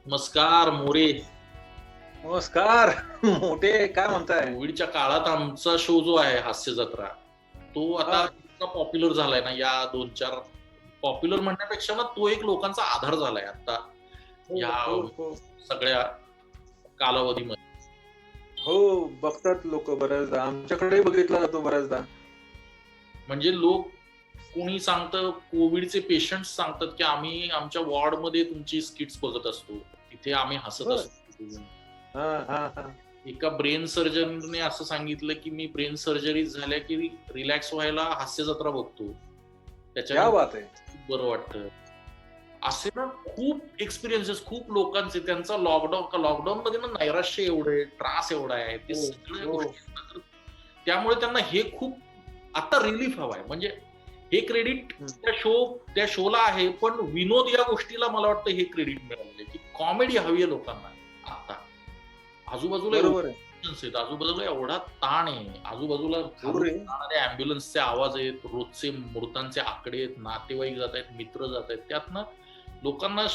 नमस्कार मोरे. नमस्कार. मोठे काय म्हणताय? कोविडच्या काळात आमचा शो जो आहे हास्य जत्रा, तो आता हा. इतका पॉप्युलर झालाय ना, या 2-4 पॉप्युलर म्हणण्यापेक्षा ना तो एक लोकांचा आधार झालाय आता हो या हो हो सगळ्या कालावधीमध्ये. हो, बघतात लोक बऱ्याचदा. आमच्याकडेही बघितला जातो बऱ्याचदा. म्हणजे लोक कोणी सांगतं, कोविडचे पेशंट्स सांगतात की आम्ही आमच्या वॉर्डमध्ये तुमची स्किट्स बघत असतो, तिथे आम्ही हसत बर. असतो. हा हा हा. एका ब्रेन सर्जनने असं सांगितलं की मी ब्रेन सर्जरी झाल्या की रिलॅक्स व्हायला हास्य जत्रा बघतो, क्या त्याच्याने बात आहे. खूप बरं वाटतं. असे ना खूप एक्सपिरियन्सेस खूप लोकांचे, त्यांचा लॉकडाऊन मध्ये ना नैराश्य एवढे, त्रास एवढा आहे, ते हो सगळ्या हो. गोष्टी आहेत ना, तर त्यामुळे त्यांना हे खूप आता रिलीफ हवाय. म्हणजे हे क्रेडिट हं. त्या शोला आहे, पण विनोद या गोष्टीला मला वाटतं हे क्रेडिट मिळालं की कॉमेडी हवी आहे लोकांना. आता आजूबाजूला बरोबर आहे. आजूबाजूला एवढा ताण आहे, आजूबाजूला हो रे. अँब्युलन्सचे आवाज आहेत, रोजचे मृतांचे आकडे आहेत, नातेवाईक जात आहेत, मित्र जात आहेत, त्यातनं लोकांना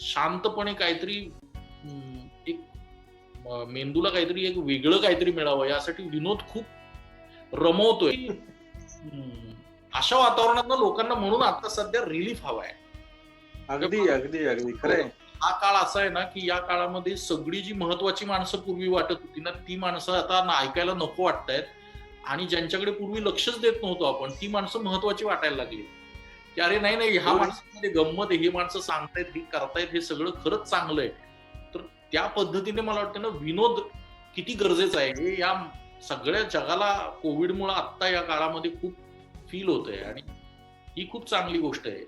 शांतपणे काहीतरी एक मेंदूला काहीतरी एक वेगळं काहीतरी मिळावं यासाठी विनोद खूप रमवतोय. अशा वातावरणात ना लोकांना म्हणून आता सध्या रिलीफ हवाय. अगदी अगदी अगदी खरंय. हा काळ असा आहे ना की या काळामध्ये सगळी जी महत्वाची माणसं पूर्वी वाटत होती ना, ती माणसं आता ऐकायला नको वाटतायत, आणि ज्यांच्याकडे पूर्वी लक्षच देत नव्हतो आपण, ती माणसं महत्वाची वाटायला लागली की अरे नाही नाही, ह्या हो रे. माणसांमध्ये गंमत आहे, ही माणसं सांगतायत, हे करतायत, हे सगळं खरंच चांगलं आहे. तर त्या पद्धतीने मला वाटतं ना विनोद किती गरजेचा आहे हे या सगळ्या जगाला कोविडमुळे आता या काळामध्ये खूप फील होतंय, आणि ही खूप चांगली गोष्ट आहे.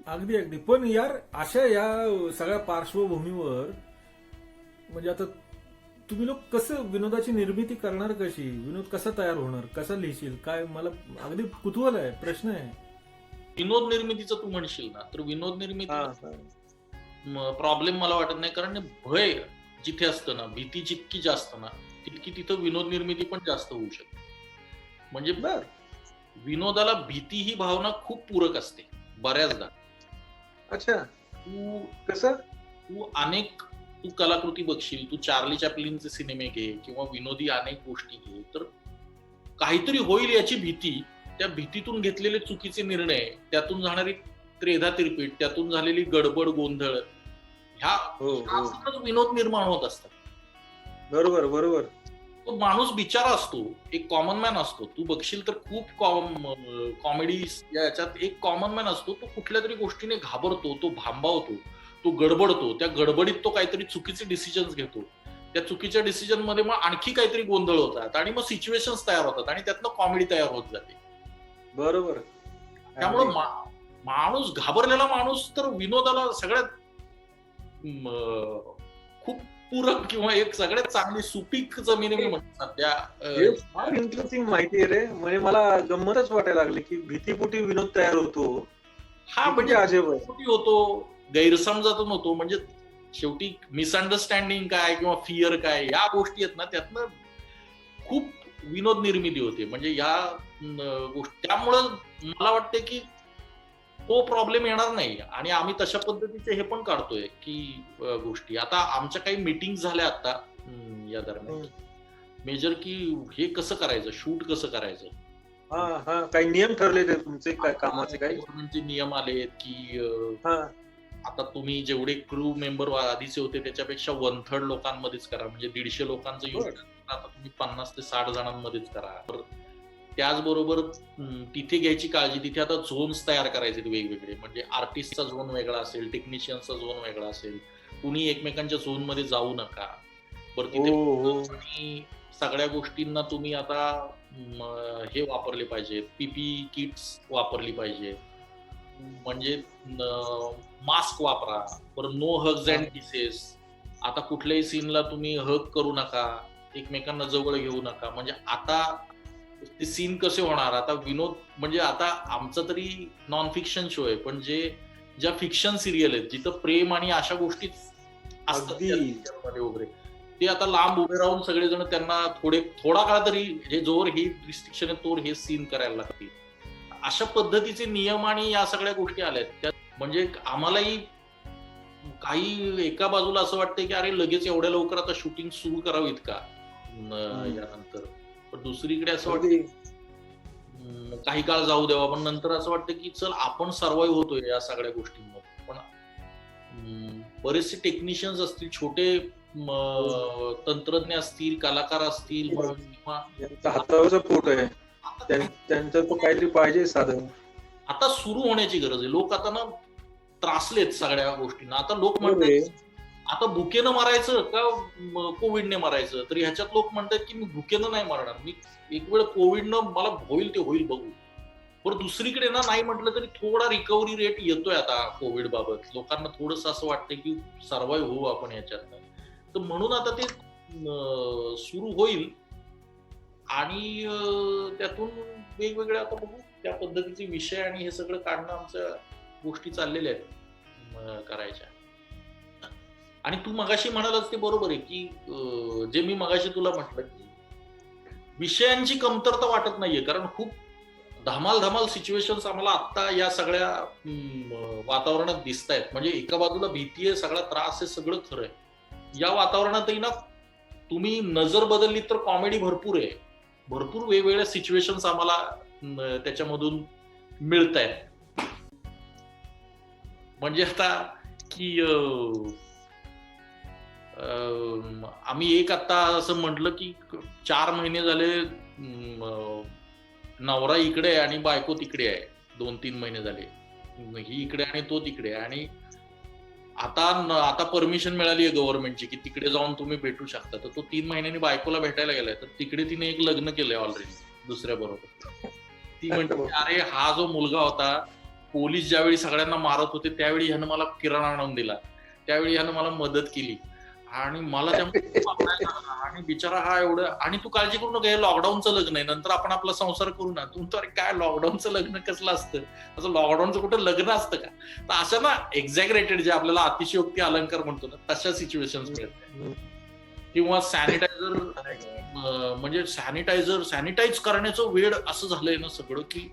अगदी अगदी. पण यार, अशा या सगळ्या पार्श्वभूमीवर म्हणजे आता तुम्ही लोक कसं विनोदाची निर्मिती करणार, कशी विनोद कसा तयार होणार, कसा लिहिशील काय, मला अगदी कुतूहल आहे, प्रश्न आहे. विनोद निर्मितीचं तू म्हणशील ना, तर विनोद निर्मिती हा हा. प्रॉब्लेम मला वाटत नाही, कारण भय जिथे असतं ना, भीती जितकी जास्त ना, तितकी तिथं विनोद निर्मिती पण जास्त होऊ शकते. म्हणजे बर. विनोदाला भीती ही भावना खूप पूरक असते बऱ्याचदा. अच्छा. तू कसं? तू कलाकृती बघशील, तू चार्ली चॅप्लिनचे सिनेमे घे किंवा विनोदी अनेक गोष्टी घे, तर काहीतरी होईल याची भीती, त्या भीतीतून घेतलेले चुकीचे निर्णय, त्यातून जाणारी त्रेधा तिरपीट, त्यातून झालेली गडबड गोंधळ, ह्या हो हो. सगळं विनोद निर्माण होत असतात. बरोबर बरोबर. तो माणूस बिचारा असतो, एक कॉमन मॅन असतो. तू बघशील तर खूप कॉमेडी याच्यात एक कॉमन मॅन असतो, तो कुठल्या तरी गोष्टीने घाबरतो, तो भांबावतो, तो गडबडतो, त्या गडबडीत तो काहीतरी चुकीचे डिसिजन्स घेतो, त्या चुकीच्या डिसिजन मध्ये मग आणखी काहीतरी गोंधळ होतात, आणि मग सिच्युएशन्स तयार होतात, आणि त्यातनं कॉमेडी तयार होत जाते. बरोबर. त्यामुळे अगदी. माणूस घाबरलेला माणूस तर विनोदाला सगळ्यात खूप पूरक किंवा एक सगळ्यात चांगली सुपीक जमीन मी म्हणतो सध्या. हे फार इंटरेस्टिंग माहिती आहे रे. म्हणजे मला गंमतच वाटायला लागली की भीतीपोटी विनोद तयार होतो. हा किती म्हणजे अजब आहे. खोटी होतो, गैरसमजातून होतो, म्हणजे शेवटी मिसअंडरस्टँडिंग काय किंवा फिअर काय, या गोष्टी आहेत ना, त्यातनं खूप विनोद निर्मिती होते. म्हणजे या गोष्टी, त्यामुळं मला वाटते की तो प्रॉब्लेम येणार नाही, आणि आम्ही तशा पद्धतीचे हे पण काढतोय की गोष्टी. आता आमच्या काही मीटिंग झाल्या आता या दरम्यान, हं. मेजर की हे कसं करायचं, शूट कसं करायचं. हा हा. काही नियम ठरले ते तुमचे काय कामाचे काही? गव्हर्नमेंटचे नियम आलेत की हा. आता तुम्ही जेवढे क्रू मेंबर आधीचे होते त्याच्यापेक्षा 1/3 लोकांमध्येच करा. म्हणजे 150 लोकांचं बर. युनिट आता तुम्ही 50 ते 60 जणांमध्येच करा. तर त्याचबरोबर तिथे घ्यायची काळजी, तिथे आता झोन्स तयार करायचे वेगवेगळे. म्हणजे आर्टिस्टचा झोन वेगळा असेल, टेक्निशियनचा झोन वेगळा असेल, कुणी एकमेकांच्या झोन मध्ये जाऊ नका. बरं, तिथे हो हो. आणि सगळ्या गोष्टींना तुम्ही आता हे वापरले पाहिजे, पीपी किट्स वापरली पाहिजे. म्हणजे मास्क वापरा. बरं, नो हग्स हा. And kisses. आता कुठल्याही सीनला तुम्ही हग करू नका, एकमेकांना जवळ घेऊ नका. म्हणजे आता ते सीन कसे होणार, आता विनोद म्हणजे आता आमचा तरी नॉन फिक्शन शो आहे, पण ज्या फिक्शन सिरियल आहेत जिथं प्रेम आणि अशा गोष्टी असतात अगदी. त्या serial मध्ये वगैरे, ते आता लांब उभे राहून सगळेजण त्यांना थोडा काळ तरी हे जोवर ही रिस्ट्रिक्शन आहे तोवर हे सीन करायला लागतील. अशा पद्धतीचे नियम आणि या सगळ्या गोष्टी आल्यात, त्यात म्हणजे आम्हालाही काही एका बाजूला असं वाटतंय की अरे लगेच एवढ्या लवकर आता शूटिंग सुरू करावीत का यानंतर, पण दुसरीकडे असं वाटतं काही काळ जाऊ द्यावा, पण नंतर असं वाटतं की चल आपण सर्वाईव्ह होतोय या सगळ्या गोष्टींमध्ये. पण बरेचसे टेक्निशियन्स असतील, छोटे तंत्रज्ञ असतील, कलाकार असतील किंवा ज्यांचा हातावरचा पोट आहे त्यांचं तर काहीतरी पाहिजे साधन. आता सुरू होण्याची गरज आहे. लोक आता ना त्रासलेत सगळ्या गोष्टींना. आता लोक म्हणतात आता भुकेनं मारायचं का कोविडने मारायचं, तर ह्याच्यात लोक म्हणतात की मी भुकेनं नाही मारणार, मी एक वेळ कोविडनं मला होईल ते होईल बघू. पण दुसरीकडे ना नाही म्हटलं तरी थोडा रिकव्हरी रेट येतोय आता कोविड बाबत. लोकांना थोडंसं असं वाटतं की सर्वाईव्ह होऊ आपण याच्यात. तर म्हणून आता ते सुरू होईल आणि त्यातून वेगवेगळ्या आता बघू त्या पद्धतीचे विषय आणि हे सगळं काढणं आमच्या गोष्टी चाललेल्या आहेत करायच्या. आणि तू मगाशी म्हणालास ते बरोबर आहे की जे मी मगाशी तुला म्हटलं की विषयांची कमतरता वाटत नाहीये, कारण खूप धमाल सिच्युएशन्स आम्हाला आता या सगळ्या वातावरणात दिसत आहेत. म्हणजे एका बाजूला भीती आहे, सगळा त्रास आहे, सगळं खरं आहे. या वातावरणातही ना तुम्ही नजर बदलली तर कॉमेडी भरपूर आहे, भरपूर वेगवेगळ्या सिच्युएशन्स आम्हाला त्याच्यामधून मिळत आहेत. म्हणजे आता की आम्ही एक आता असं म्हटलं की 4 महिने झाले नवरा इकडे आहे आणि बायको तिकडे आहे, 2-3 महिने झाले ही इकडे आणि तो तिकडे आहे. आणि आता परमिशन मिळाली आहे गव्हर्नमेंटची की तिकडे जाऊन तुम्ही भेटू शकता. तर तो 3 महिन्यांनी बायकोला भेटायला गेलाय, तर तिकडे तिने एक लग्न केलंय ऑलरेडी दुसऱ्या बरोबर. ती म्हणते अरे हा जो मुलगा होता, पोलीस ज्यावेळी सगळ्यांना मारत होते त्यावेळी ह्यानं मला किराणा आणून दिला, त्यावेळी ह्यानं मला मदत केली आणि मला त्यामुळे आणि बिचारा हा एवढं. आणि तू काळजी करू नका, हे लॉकडाऊनचं लग्न आहे, नंतर आपण आपला संसार करू ना. तू तर काय लॉकडाऊनचं लग्न कसलं असतं, असं लॉकडाऊनचं कुठं लग्न असतं का. तर अशा ना एक्झॅगरेटेड जे आपल्याला अतिशयोक्ती अलंकार म्हणतो ना तशा सिच्युएशन्स मिळतात. किंवा सॅनिटायझर, म्हणजे सॅनिटाईज करण्याचं वेळ असं झालंय ना सगळं की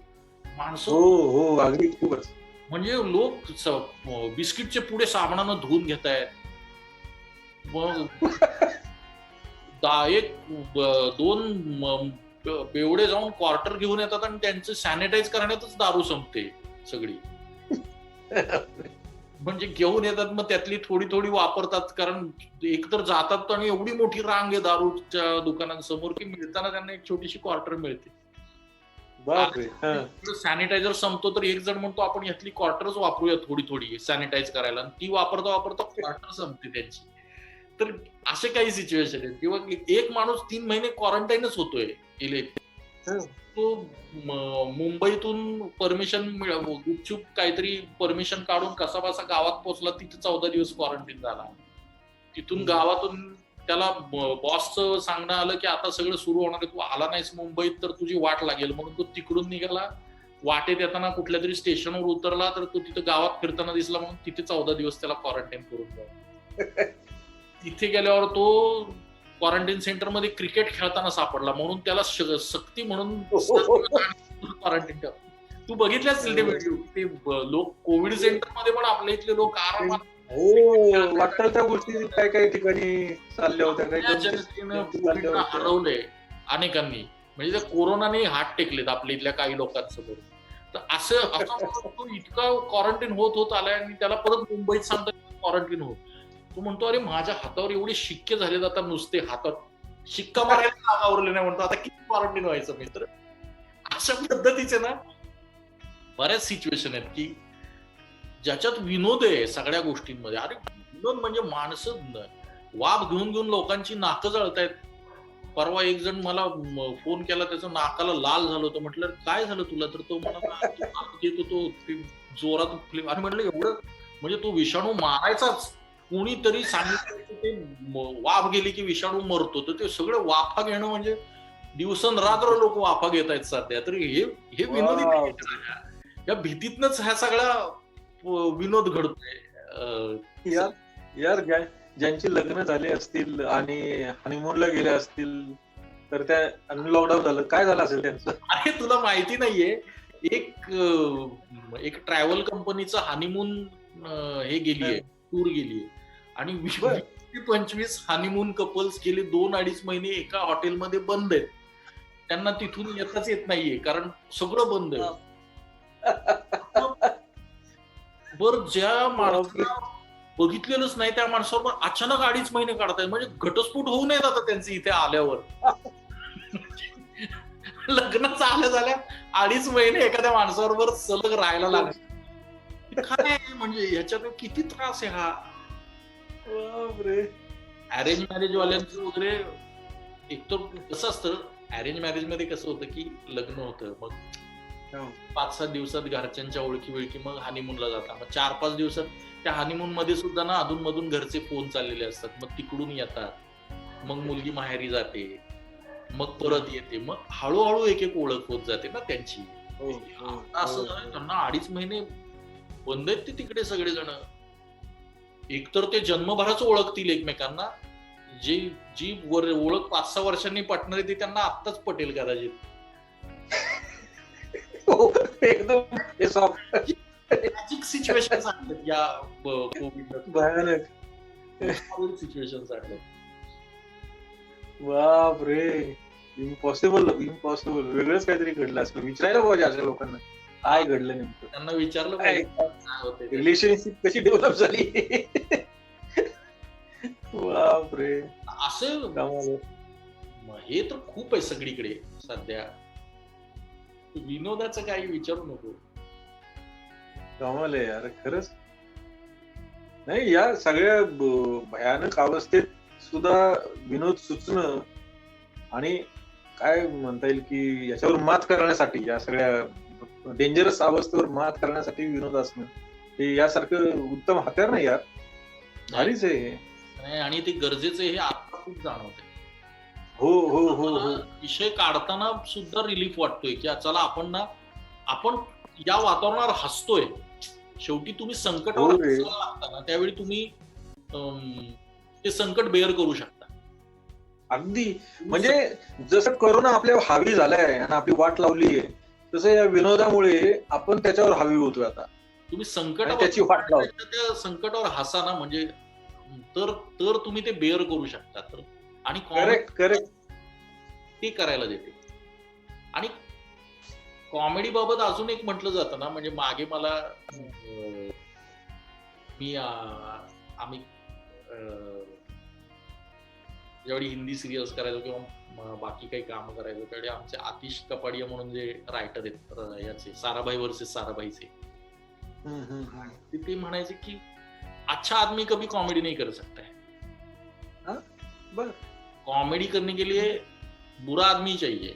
माणसं हो अगदी खूपच. म्हणजे लोक बिस्किटचे पुढे साबणानं धुवून घेत आहेत, मग 2 बेवडे जाऊन क्वार्टर घेऊन येतात आणि त्यांचं सॅनिटाईज करण्यातच दारू संपते सगळी. म्हणजे घेऊन येतात, मग त्यातली थोडी वापरतात, कारण एकतर जातात आणि एवढी मोठी रांग आहे दारूच्या दुकानांसमोर की मिळताना त्यांना एक छोटीशी क्वार्टर मिळते. सॅनिटायझर संपतो तर एक जण म्हणतो आपण यातली क्वार्टरच वापरूया थोडी सॅनिटाईज करायला, आणि ती वापरता क्वार्टर संपते त्यांची. तर असे काही सिच्युएशन आहेत. किंवा एक माणूस 3 महिने क्वारंटाईनच होतोय गेले, तो मुंबईतून परमिशन गुपचूप काहीतरी परमिशन काढून कसा बसा गावात पोहोचला, तिथे 14 दिवस क्वारंटाईन झाला. तिथून गावातून त्याला बॉसचं सांगणं आलं की आता सगळं सुरू होणार आहे, तू आला नाहीस मुंबईत तर तुझी वाट लागेल, म्हणून तो तिकडून निघाला. वाटेत येताना कुठल्या तरी स्टेशनवर उतरला तर तो तिथे गावात फिरताना दिसला, म्हणून तिथे 14 दिवस त्याला क्वारंटाईन करून द्यावा. तिथे गेल्यावर तो क्वारंटाईन सेंटर मध्ये क्रिकेट खेळताना सापडला, म्हणून त्याला सक्ती म्हणून क्वारंटाईन ठेवा. तू बघितले असतील ते व्हिडिओ, ते लोक कोविड सेंटर मध्ये पण आपल्या इथले लोक आरामात वाटतं त्या गोष्टी काही ठिकाणी चालल्या होत्या, हरवले अनेकांनी. म्हणजे त्या कोरोनाने हात टेकलेत आपल्या इथल्या काही लोकांसमोर. तर असं तो इतका क्वारंटाईन होत आलाय आणि त्याला परत मुंबईत सांगतात क्वारंटाईन होत. तो म्हणतो अरे माझ्या हातावर एवढे शिक्के झालेत, आता नुसते हातात शिक्का मारायला जागावरले नाही, म्हणतो आता किती क्वारंटाईन व्हायचं मी. तर अशा पद्धतीचे ना बऱ्याच सिच्युएशन आहेत की ज्याच्यात विनोद आहे सगळ्या गोष्टींमध्ये. अरे विनोद म्हणजे माणसं वाफ घेऊन लोकांची नाकं जळतायत. परवा एक जण मला फोन केला, त्याचं नाकाला लाल झालं होतं. म्हटलं काय झालं तुला, तर तो म्हणतो तो जोरात फ्लिप. आणि म्हटलं एवढं म्हणजे तो विषाणू मारायचाच, कोणीतरी सांगितलं ते वाफ गेली की विषाणू मरतो. तर ते सगळं वाफा घेणं म्हणजे दिवसरात्र लोक वाफा घेत आहेत सध्या. तर हे विनोदी या भीतीतनच ह्या सगळ्या विनोद घडतोय. यार ज्यांची लग्न झाले असतील आणि हनीमूनला गेले असतील तर त्या लॉकडाऊन झालं, काय झालं असेल त्यांचं. अरे तुला माहिती नाहीये, एक ट्रॅव्हल कंपनीचं हनीमून हे गेलीये, टूर गेली आणि बर. 20-25 हनीमून कपल्स गेले 2-2.5 महिने एका हॉटेलमध्ये बंद आहेत. त्यांना तिथून येताच येत नाहीये कारण सगळं बंद आहे. बर ज्या माणसाला बघितलेलंच नाही त्या माणसावर अचानक 2.5 महिने काढतायत म्हणजे घटस्फोट होऊ नयेत आता त्यांचे इथे आल्यावर. लग्न झाल्या 2.5 महिने एखाद्या माणसाबरोबर सलग राहायला लागले. काय म्हणजे ह्याच्यात किती त्रास आहे हा. बापरे. अरेंज मॅरेज वाल्यांचं वगैरे एकतर कसं असतं अरेंज मॅरेज मध्ये कसं होतं की लग्न होतं मग 5-7 दिवसात घरच्यांच्या ओळखी मग हनीमूनला जातात. मग 4-5 दिवसात त्या हनीमून मध्ये सुद्धा ना अधून मधून घरचे फोन चाललेले असतात. मग तिकडून येतात, मग मुलगी माहेरी जाते, मग परत येते, मग हळूहळू एक ओळख होत जाते ना त्यांची. असं झालं त्यांना 2.5 महिने बंद आहेत ते तिकडे सगळेजण. एकतर ते जन्मभराच ओळखतील एकमेकांना, जी ओळख 5-6 वर्षांनी पटणार आहे ती त्यांना आत्ताच पटेल कदाचित. एकदम मॅजिक सिच्युएशन सांगतात या कोविड भयानक सिच्युएशन सांगतात. बाप रे. इम्पॉसिबल वेगळंच काहीतरी घडलं असलं. विचारायला पाहिजे अशा लोकांना काय घडलं नेमकं. त्यांना विचारलं पाहिजे काय होतंय ते. रिलेशनशिप कशी डेव्हलप झाली. बाप रे. असं हे तर खूप आहे सगळीकडे सध्या. विनोदाचं काही विचारू नको. कमाल आहे यार खरंच. नाही या सगळ्या भयानक अवस्थेत सुद्धा विनोद सुचणं आणि काय म्हणता येईल की याच्यावर मात करण्यासाठी, या सगळ्या डेंजरस अवस्थेवर मात करण्यासाठी विनोद असणं हे यासारखं उत्तम हत्यार नाही यार. भारीच आहे. आणि ते गरजेचं हे आता खूप जाणवतंय. हो. विषय काढताना सुद्धा रिलीफ वाटतोय की चला आपण या वातावरणावर हसतोय. शेवटी तुम्ही संकटावर हसायला लागता ना त्यावेळी तुम्ही ते संकट बेअर करू शकता. अगदी. म्हणजे जसं करोना आपल्या हावी झालाय आणि आपली वाट लावली आहे तसं या विनोदामुळे आपण त्याच्यावर हावी होतोय आता. तुम्ही संकटावर त्याची वाट लावतो. त्या संकटावर हसा ना म्हणजे तर तुम्ही ते बेअर करू शकता. तर आणि करेक्ट ते करायला देते. आणि कॉमेडी बाबत अजून एक म्हटलं जातं ना म्हणजे मागे मला आम्ही ज्यावेळी हिंदी सिरियल्स करायचो किंवा बाकी काही काम करायचो त्यावेळी आमचे आतिश कपाडिया म्हणून जे रायटर आहेत याचे साराभाई वर्सेस साराभाईचे ते म्हणायचे की अच्छा आदमी कभी कॉमेडी नहीं कर सकता है. कॉमेडी करने के लिए बुरा आदमी चाहिए.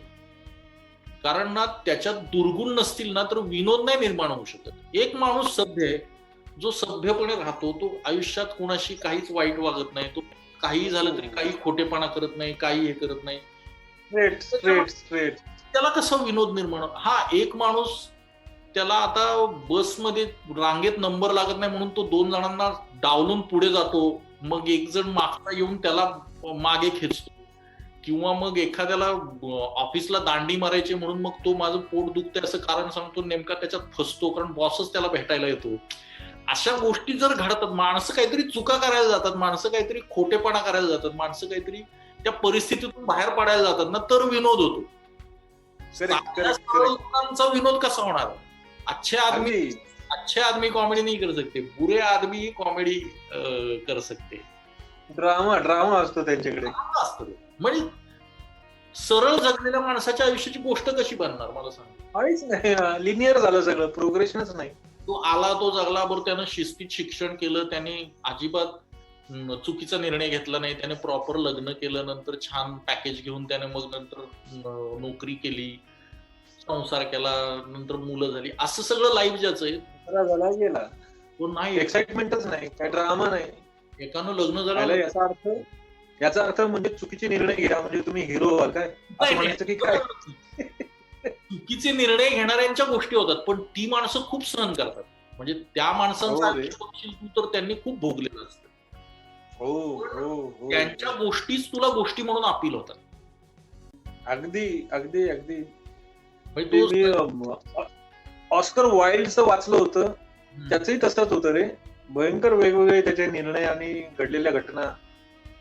कारण ना त्याच्यात दुर्गुण नसतील ना तर विनोद नाही निर्माण होऊ शकत. एक माणूस सभ्य आहे जो सभ्यपणे राहतो, तो आयुष्यात कोणाशी काहीच वाईट वागत नाही, तो काही झालं तरी काही खोटेपणा करत नाही, काही हे करत नाही, त्याला कसं विनोद निर्माण. हा एक माणूस त्याला आता बसमध्ये रांगेत नंबर लागत नाही म्हणून तो 2 जणांना डावलून पुढे जातो, मग एक जण मागता येऊन त्याला मागे खेचतो, किंवा मग एखाद्याला ऑफिसला दांडी मारायची म्हणून मग तो माझं पोट दुखतंय असं कारण सांगतो, नेमका त्याच्यात फसतो कारण बॉसच त्याला भेटायला येतो. अशा गोष्टी जर घडतात, माणसं काहीतरी चुका करायला जातात, माणसं काहीतरी खोटेपणा करायला जातात, माणसं काहीतरी त्या परिस्थितीतून बाहेर पडायला जातात ना, तर विनोद होतो. लोकांचा विनोद कसा होणार. अच्छे आदमी कॉमेडी नहीं कर सकते, बुरे आदमी ही कॉमेडी कर सकते. ड्रामा असतो त्यांच्याकडे. म्हणजे सरळ जगलेल्या माणसाच्या आयुष्याची गोष्ट कशी बनणार मला सांग. काहीच नाही, लिनियर झालं सगळं, प्रोग्रेशनच नाही. तो आला, तो जगला, बरं त्यानं शिस्तीत शिक्षण केलं, त्याने अजिबात चुकीचा निर्णय घेतला नाही, त्याने प्रॉपर लग्न केलं, नंतर छान पॅकेज घेऊन त्याने मग नंतर नोकरी केली, संसार केला, नंतर मुलं झाली, असं सगळं लाईफ ज्याचं आहे गेला. तो नाही, एक्साइटमेंटच नाही, काय ड्रामा नाही. एकानं लग्न झालं याचा अर्थ म्हणजे चुकीचे निर्णय घ्या म्हणजे तुम्ही हिरो व्हाल काय असं म्हणायचं की काय. चुकीचे निर्णय घेणाऱ्यांच्या गोष्टी होतात, पण ती माणसं खूप सहन करतात. म्हणजे त्या माणसांचा तू तर त्यांनी खूप भोगलेलं असतं. त्यांच्या गोष्टीच तुला गोष्टी म्हणून अपील होतात. अगदी अगदी अगदी. ऑस्कर वाईल्डचं वाचलं होतं, त्याचंही तसंच होतं रे. भयंकर वेगवेगळे त्याचे निर्णय आणि घडलेल्या घटना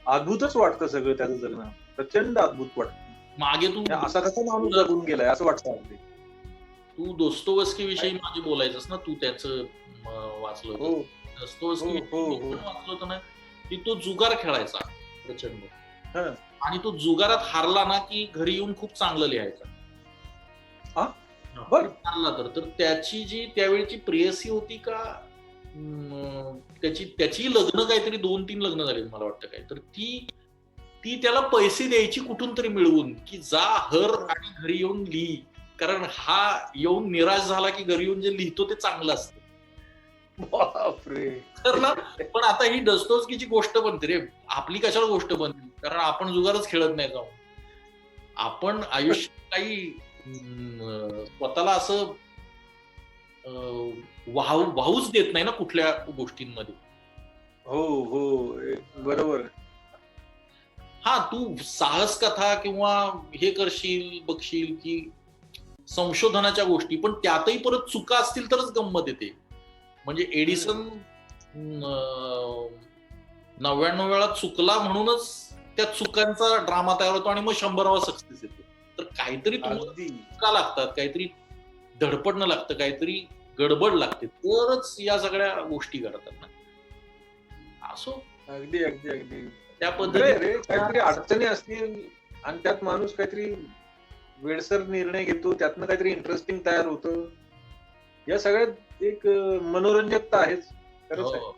अद्भुतच वाटतं सगळं त्याचं जगणं. प्रचंड अद्भुत वाटतं. मागे असा कसा माणूस जगून गेलाय असं वाटतं अगदी. तू दोस्तोवस्की विषयी मागे बोलायचंस ना, तू त्याचं वाचलं हो होतं. दोस्तोवस्की हो, हो, हो. वाचलं होतं ना, की तो जुगार खेळायचा प्रचंड. हं. आणि तो जुगारात हारला ना की घरी येऊन खूप चांगलं लिहायचा. हा? बरं. हारला तर त्याची जी त्यावेळची प्रेयसी होती का, त्याची लग्न काहीतरी 2-3 लग्न झाले मला वाटतं काय, तर ती त्याला पैसे द्यायची कुठून तरी मिळवून, की जा हर आणि घरी येऊन लिही, कारण हा येऊन निराश झाला की घरी येऊन जे लिहितो ते चांगलं असतं. बापरे. तर ना, पण आता ही दोस्तोवस्कीची गोष्ट बनते रे, आपली कशाला गोष्ट बनते, कारण आपण जुगारच खेळत नाही जाऊन. आपण आयुष्यात काही स्वतःला असं वाहूच देत नाही ना कुठल्या गोष्टींमध्ये. हो हो बरोबर. हा, तू साहस कथा किंवा हे करशील बघशील की संशोधनाच्या गोष्टी, पण त्यातही परत चुका असतील तरच गंमत येते. म्हणजे एडिसन 99 वेळा चुकला म्हणूनच त्या चुकांचा ड्रामा तयार होतो आणि मग 100वा सक्सेस येतो. तर काहीतरी तुम्हाला अगदी चुका लागतात, काहीतरी धडपडणं लागतं, काहीतरी गडबड लागते, तरच या सगळ्या गोष्टी घडतात ना. असो, अगदी अगदी अगदी त्या खरंय पद्धतीने रे. काहीतरी अडचणी असतील आणि त्यात माणूस काहीतरी वेडसर निर्णय घेतो, त्यातनं काहीतरी इंटरेस्टिंग तयार होतं. या सगळ्यात एक मनोरंजकता आहेच. खरंच आहे. हो.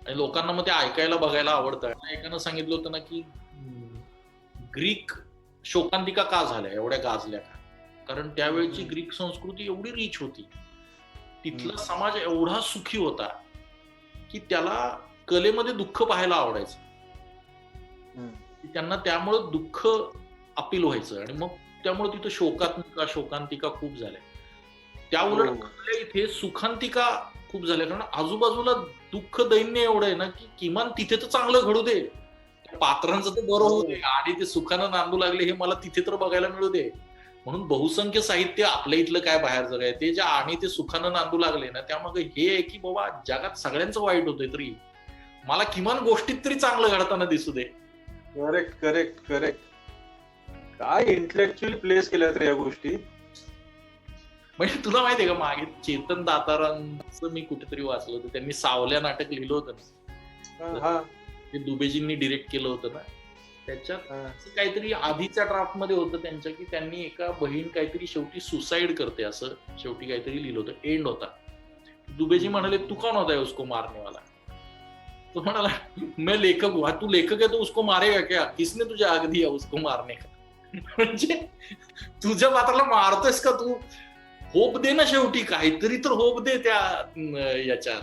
आणि लोकांना मग ते ऐकायला बघायला आवडतं. एकानं सांगितलं होतं ना की ग्रीक शोकांतिका का झाल्या, एवढ्या गाजल्या का, कारण त्यावेळची ग्रीक संस्कृती एवढी रिच होती, तिथला समाज एवढा सुखी होता की त्याला कलेमध्ये दुःख पाहायला आवडायचं. त्यांना त्यामुळं दुःख अपील व्हायचं आणि मग त्यामुळे तिथं शोकांतिका खूप झाल्या. त्या उलट आपल्या इथे सुखांतिका खूप झाल्या, कारण आजूबाजूला दुःख दैन्य एवढं आहे ना की किमान तिथे तर चांगलं घडू दे, पात्रांचं तर बरं होऊ दे आणि ते सुखानं नांदू लागले हे मला तिथे तर बघायला मिळू दे. म्हणून बहुसंख्य साहित्य आपल्या इथलं काय बाहेर जग आहे ते जे आणि ते सुखानं नांदू लागले ना, त्यामागे हे आहे की बाबा जगात सगळ्यांचं वाईट होतंय, तरी मला किमान गोष्टीत तरी चांगलं घडताना दिसू दे. Correct correct correct. काय इंटलेक्च्युअल प्लेस केल्यात रे या गोष्टी. म्हणजे तुला माहितीये का, मागे चेतन दातारांचं मी कुठेतरी वाचलं होतं, त्यांनी सावल्या नाटक लिहिलं होतं ना, हा ते दुबेजींनी डिरेक्ट केलं होतं ना, त्याच्यात असं काहीतरी आधीच्या ड्राफ्ट मध्ये होतं त्यांच्या की त्यांनी एका बहीण काहीतरी शेवटी सुसाईड करते असं शेवटी काहीतरी लिहिलं होतं, एंड होता. दुबेजी म्हणाले तू कौन होता है उसको मारने वाला. तो म्हणाला मैं लेखक हूं. तू लेखक है तो उसको मारेगा क्या, किसने तुझे आग दिया उसको मारने का. म्हणजे तुझ्या पात्राला मारतोयस का तू, होप दे ना, शेवटी काहीतरी तर होप दे त्या याच्यात.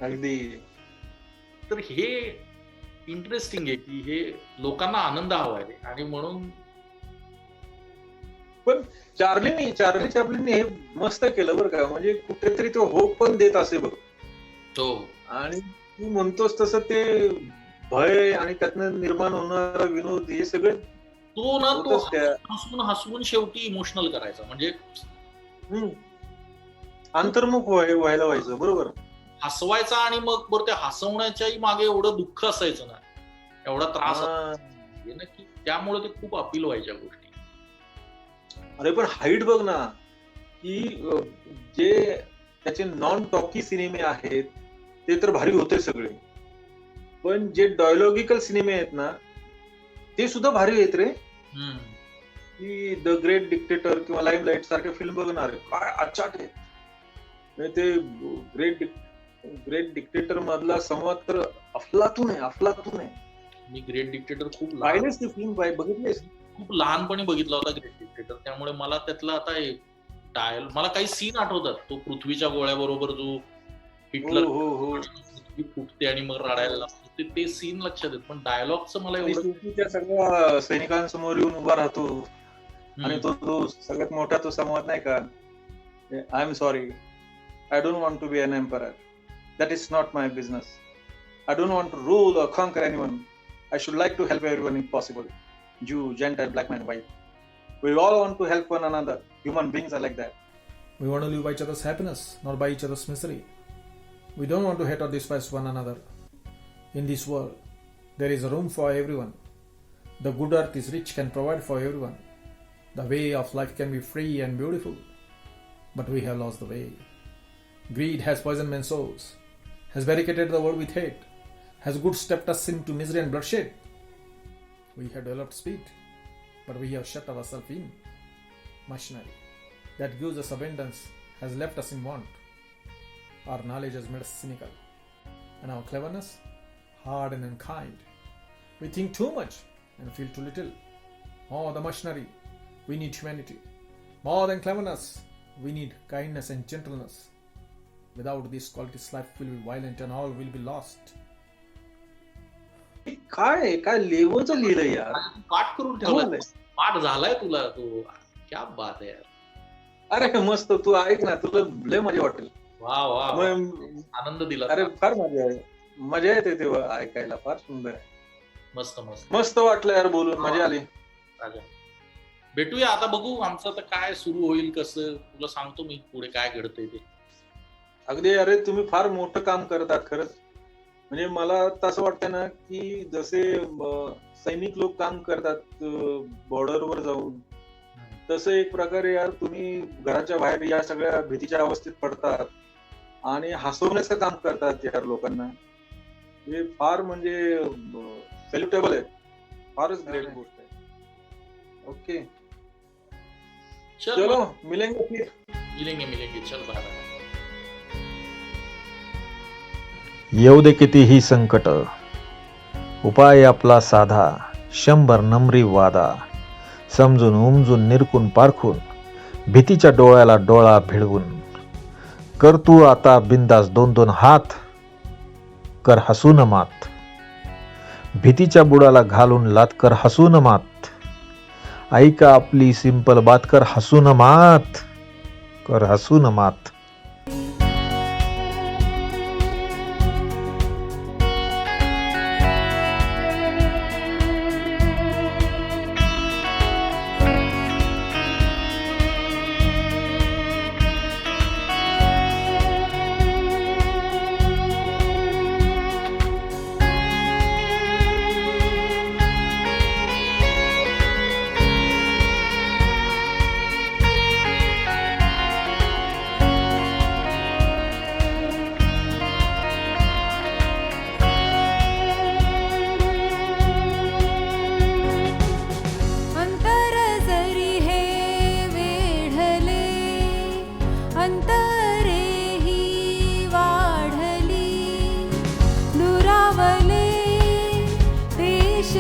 अगदी. तर हे इंटरेस्टिंग आहे की हे लोकांना आनंद हवा आहे आणि म्हणून पण चार्ली चॅपलिनने हे मस्त केलं बरं का. म्हणजे कुठेतरी तो होप पण देत असे बघ. तो आणि तू म्हणतोस तसं ते भय आणि त्यातनं निर्माण होणारा विनोद हे सगळं तो ना तो होतच त्या हसवून शेवटी इमोशनल करायचा. म्हणजे अंतर्मुख व्हायला व्हायचं. बरोबर. हसवायचा आणि मग बरं त्या हसवण्याच्याही मागे एवढं दुःख असायचं ना, एवढा त्रास असायचा ना की त्यामुळे ते खूप अपील व्हायच्या गोष्टी. अरे पण हाईट बघ ना, की जे त्याचे नॉन टॉकी सिनेमे आहेत ते तर भारी होते सगळे, पण जे डायलॉगिकल सिनेमे आहेत ना ते सुद्धा भारी आहेत रे. की द ग्रेट डिक्टेटर किंवा लाईमलाईट सारखे फिल्म बघणार काय अचाट आहे. ते ग्रेट डिक्टेटर मधला संवाद तर अफलातून आहे. मी ग्रेट डिक्टेटर पाहिलेस ते फिल्म बघितलेस? खूप लहानपणी बघितला होता ग्रेट डिक्टेटर, त्यामुळे मला त्यातला आता मला काही सीन आठवतात. तो पृथ्वीच्या गोळ्याबरोबर जो हिटलर पृथ्वी फुटते आणि मग रडायला लागतो, ते सीन लक्षात येत, पण डायलॉगचं मला एवढं. त्या सगळ्या सैनिकांसमोर येऊन उभा राहतो आणि तो सगळ्यात मोठा तो संवाद नाही का, I am sorry, I don't want to be an emperor. That is not my business. I don't want to rule or conquer anyone. I should like to help everyone if possible. Jew, Gentile, black man, white. We all want to help one another. Human beings are like that. We want to live by each other's happiness, not by each other's misery. We don't want to hate or despise one another. In this world, there is room for everyone. The good earth is rich, can provide for everyone. The way of life can be free and beautiful, but we have lost the way. Greed has poisoned men's souls, has barricaded the world with hate, has good stepped us into misery and bloodshed. We have developed speed, but we have shut ourselves in. Machinery that gives us abundance has left us in want. Our knowledge has made us cynical, and our cleverness hard and unkind. We think too much and feel too little. More than machinery, we need humanity. More than cleverness, we need kindness and gentleness. Without these qualities, life will be violent and all will be lost. काय लेवलचं लिहिलंय यार. पाठ करून ठेवला, पाठ झालाय तुला तो. क्या बात आहे यार. अरे मस्त, तू ऐक ना, तुला लय मजा वाटेल. वा वा, आनंद दिला. अरे फार मजा येते तेव्हा ऐकायला, फार सुंदर आहे. मस्त मस्त मस्त वाटलं यार बोलून, मजा आली. भेटूया आता, बघू आमचं तर काय सुरू होईल, कसं तुला सांगतो मी पुढे काय घडतंय ते. अगदी. अरे तुम्ही फार मोठं काम करतात खरंच. म्हणजे मला तसं वाटतं ना की जसे सैनिक लोक काम करतात बॉर्डरवर जाऊन, तसं एक प्रकारे यार तुम्ही घराच्या बाहेर या सगळ्या भीतीच्या अवस्थेत पडतात आणि हसवण्याचं काम करतात यार लोकांना. हे फार म्हणजे सेल्युटेबल आहे, फारच ग्रेट गोष्ट आहे. ओके, चलो मिलेंगे फिर. मिलेंगे चल बाय. येऊ दे कितीही संकट, उपाय आपला साधा, 100 नम्री वादा. समजून उमजून निरकून पारखून, भीतीच्या डोळ्याला डोळा भिडवून, कर तू आता बिंदास 2-2 हात, कर हसून मात. भीतीच्या बुडाला घालून लात, कर हसून मात. ऐका आपली सिंपल बात, कर हसून मात, कर हसून मात. देश